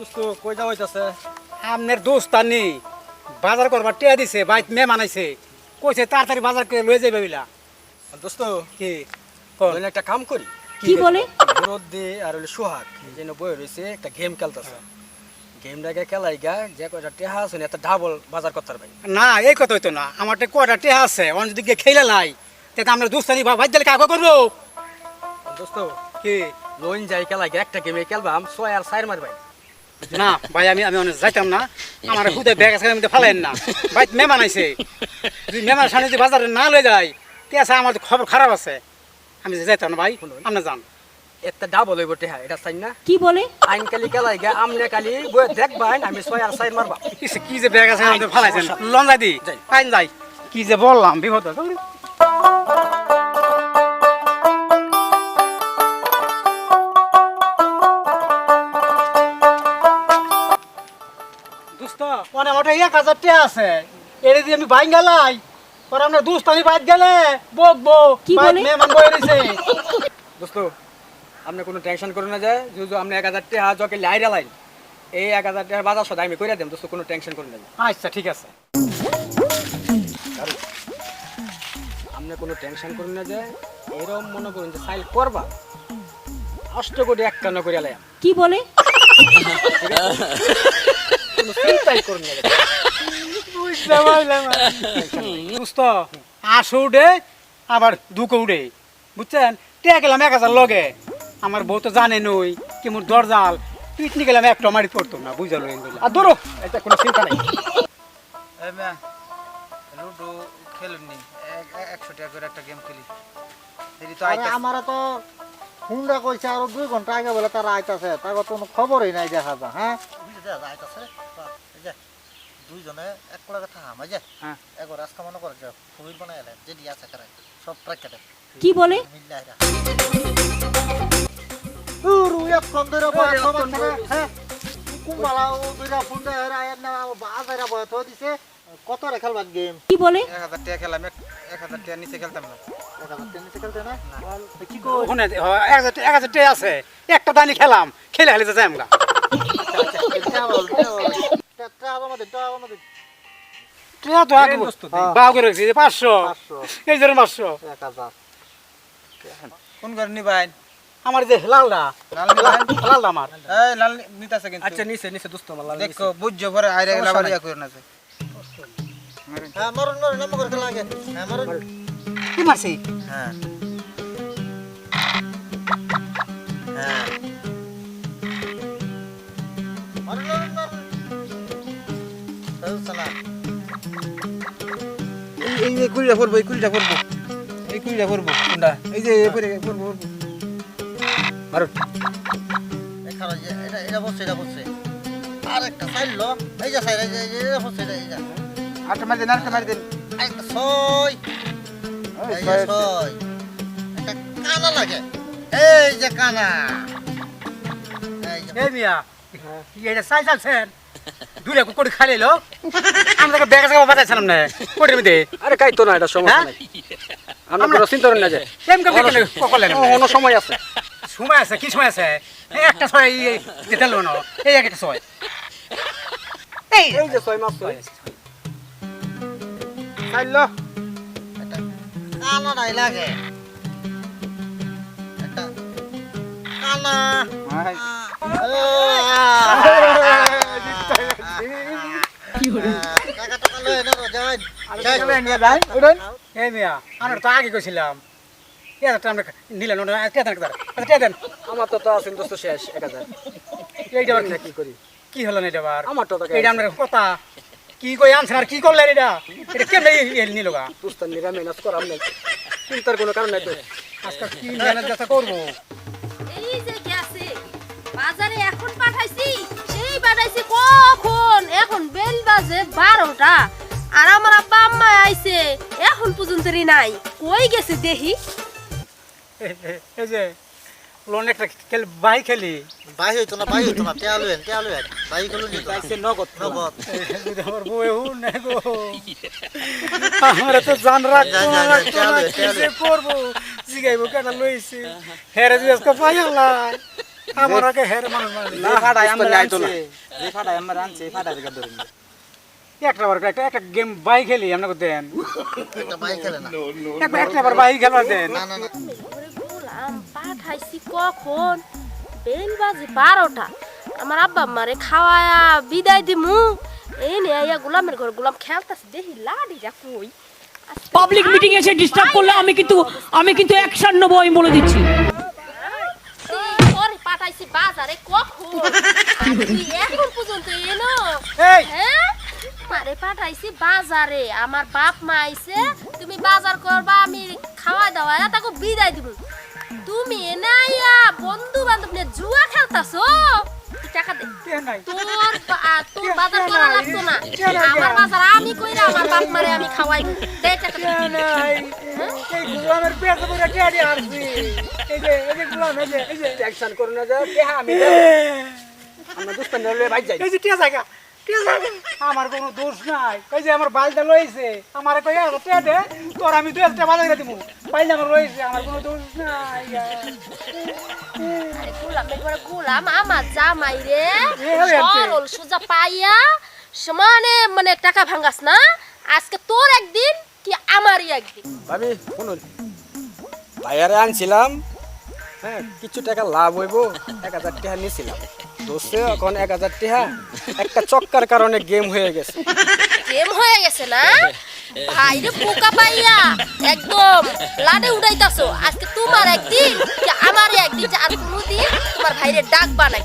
দোস্ত কই যাওয়া হইতাছে? আমনের দোস্তানি বাজার করবার টিয়া দিছে বাইক মে মানাইছে কইছে তাড়াতাড়ি বাজার করে লয়ে যাইবে বিলা। দোস্ত কি তাহলে একটা কাম করি, কি বলে? রোদ্দে আর হলো সোহাগ যেন বই রয়েছে একটা গেম খেলতেছে। গেমটাকে খেলাই গা যে কয়টা টেহা আছে না একটা ডাবল বাজার করতে পারবে। না এই কথা হইতো না, আমার তো কয়টা টিয়া আছে অন যদি গিয়ে খেলে লাই তাতে আমরা দোস্তানি ভাই দিলে কাগজ করবো। দোস্ত কি লোন যাই খেলাই গা একটা গেমে খেলবাম 6 আর 4 মারবাই। না ভাই আমি আমি অনেক যাইতাম না, আমার হুদে ব্যাগ আছে আমি ফেলেন না ভাই মে মানাইছে যদি মেমার সামনে যদি বাজারে না লয়ে যায় তে আছে আমার তো খবর খারাপ আছে, আমি যাইতাম না ভাই আপনি যান। একটা ডাবল হইব টেহা এটা চাই না। কি বলে? আইন কালি খেলাই গা আমনে কালি বই দেখবাই আমি 6 আর 4 মারবা। কি যে ব্যাগ আছে আমাদের ফেলাইছেন লন যাই দি যাই। আইন যাই কি যে বললাম বিপদ আছে। দোস্ত মানে ওটা 1000 টাকা আছে এর দিয়ে আমি বাইং গেলাই পরে আমরা দোস্তানি বাইক গেলে বকবো কি বাইক বলে? মেহমান বই রইছে। দোস্ত আপনি কোনো টেনশন করুন না যায় যদি আপনি 1000 টাকা জকে লাইরা লাইন এই 1000 টাকার বাজার সদাই আমি কইরা দেম। দোস্ত কোনো টেনশন করুন না যায়। আচ্ছা ঠিক আছে। আপনি কোনো টেনশন করুন না যায় এরকম মনে করুন যে সাইল করবা 8 কোটি 51 করে লাইম কি বলে? কোনো চিন্তাই করুন না যায়। দোস্ত আসো উঠে আবার দুকো উঠে বুঝছেন টিয়া গেলাম 1000 লগে আমার বউ তো জানে নই কি মোর দরজাল পিটনি গেলাম একটা মারি পড়তো না বুঝা লইন আর ধরো এটা কোনো চিন্তা নাই। লুডো খেলুননি 100 টাকা করে একটা গেম খেলি দেরি তো আরে আইতাছে। আমারা তো হুন্ডা কইছে আরো 2 ঘন্টা আগে বলে তারা আইতাছে তার কোনো খবরই নাই দেখা যা। হ্যাঁ আইতাছে এই যে দুইজনে এক লগে থাম এই যে হ্যাঁ। এগো রাস্তা মনে করে যে ফুল বানায় এলে যে দিয়া আছে করে সব ট্রাক কেটে কি বলে? মিল্লাইরা উরু এক খন্দরে বয় সমান হ্যাঁ কুমালা ও দুইটা ফুন্ডা এরা আয় না বাজারে বয় তো দিছে কত রে খেলবার গেম কি বলে? 1000 টাকা খেলাম 1000 টাকা নিচে খেলতাম না। টেনিস খেলতে না কি কো ওখানে 1000 টাকা আছে একটা দানি খেলাম খেলে হেলে যাই আমরা টিয়া তো আগে বাউ করে রাখছি 500 এই জন্য 500 কোন ঘর নিবাই? আমার যে লালটা লাল নিবাই? লালটা আমার এই লাল নিতাছে কিন্তু। আচ্ছা নিচে নিচে দোস্ত আমার লাল দেখো বুঝছো পরে আইরা গেল আবার ইয়া কইরা না যায়। হ্যাঁ মরন মরন নাম করে লাগে হ্যাঁ মরন কি মারছি হ্যাঁ হ্যাঁ মরন মরন মরন সালা এই কুড়িটা করবো এই কুড়িটা করবো এই কুড়িটা করবো কোনটা এই যে এই পরে করবো মারো এখানে যে এটা বসছে আরেকটা সাইলো এই যে সাইল এই যে এটা বসছে এই যে আটটা মারি দেন আটটা মারি দেন। একটা ছয় এই যে ছয় একটা কানা লাগে এই যে কানা এই যে এই মিয়া এটা সাই চালছেন দূরে কোটি খালি লো আমরা তো ব্যাগ আছে বাজাইছিলাম না কোটির মধ্যে আরে কাই তো না এটা সমস্যা নাই আমরা কোনো চিন্তা করেন না যায় কেম কেম ককলেন কোনো সময় আছে সময় আছে কি সময় আছে এই একটা ছয় দিতে লো না এই একটা ছয় এই এই যে 6 মাস খাইলো একটা কানা নাই লাগে একটা কানা কি বলে? টাকা টাকা লয়ে না যাই এই মিয়া আমরা তো আগে কইছিলাম এটা আমরা নিলাম না কে দেন আমার তো আছে দোস্ত শেষ 1000 এইটা আবার কি করি কি হলো না এটা আবার আমার তো টাকা এইটা আমরা কথা কি কই আনছেন আর কি করলেন এটা এটা কেমনে নিল গা দোস্ত নিরা মেহনত করাম নাই চিন্তার কোনো কারণ নাই তো আজকাল কি মেহনত যাতে করবো এই যে গেছে বাজারে এখন পাঠাইছি সেই পাঠাইছি কখন এখন বেল বাজে 12টা আর আমার আব্বা আম্মা আইছে এখন পর্যন্তই নাই কই গেছে দেখি এই যে লোন একটা বাই খেলি বাই হইতো না টেয়ালুয়েন বাই গুলো নি চাইছে নগদ নগদ যদি আমার বউ হুন নাই গো আমরা তো জান রাখবো কি যে করবো জিগাইবো কেন লইছি হেরে যদি আজকে পাই আল্লাহ আমার আগে হের মানুষ না ফাটাই আমরা বুঝতে আনছে নাই যে ফাটাই আমরা আনছে ফাটাই দিকে ধরুন একটা বার একটা গেম বাই খেলি আপনাকে দেন একটা বাইক খেলে না একটা বার বাই খেলা দেন না না না ঘরে গোলাম পাঠাইছি কখন বেল বাজে 12টা আমার আব্বা আমারে খাওয়ায়া বিদায় দিমু এই নে আইয়া গোলামের ঘর গোলাম খেলতাছে দেখি লাড়িটা কই পাবলিক মিটিং এসে ডিস্টার্ব করলে আমি কিন্তু অ্যাকশন নেবো আমি বলে দিচ্ছি। তোরে পাঠাইছি বাজারে কখন আর তুই এখন পর্যন্ত এনো এই হ্যাঁ মারে পাঠাইছি বাজারে আমার বাপ মা আইছে তুমি বাজার করবা আমি খাওয়া দাওয়া তাকে বিদায় দিব তুমি এনাইয়া বন্ধু বান্ধব নিয়ে জুয়া খেলতাছো তুই টাকা দে নাই তোর বাজার করা লাগতো না আমার বাজার আমি কইরা আমার বাপ মারে আমি খাওয়াই দে টাকা দে এই গোলামের পেট করে টিয়াডি আসছি এই যে গোলাম এই যে টেনশন করো না যায় হ্যাঁ আমি আমরা দুষ্পেন লয়ে বাইক যাই এই যে টিয়া জায়গা আমার কোনো দোষ নাই এই যে আমার বাইলটা লইছে আমার কই টিয়া দে তোর আমি 2 বাজারে দিমু বাইলটা আমার লইছে আমার কোনো দোষ নাই আরে গোলামের ঘরে গোলাম আমার জামাই রে এ হয়ে আছে। সরল সোজা পাইয়া সমানে মানে টাকা ভাঙাস না আজকে তোর একদিন কি আমারই একদিন ভাবি শুনুন ভাইয়ারে আনছিলাম হ্যাঁ কিছু টাকা লাভ হইব 1000 টাকা নিয়েছিলাম দোষে এখন 1000 টাকা একটা চক্কার কারণে গেম হয়ে গেছে গেম হয়ে গেছে না ভাইরে পোকা পাইয়া একদম লাডে উড়াইতাছো আজকে তোমার একদিন কি আমারই একদিন আর কোনোদিন তোমার ভাইরে ডাক বানাই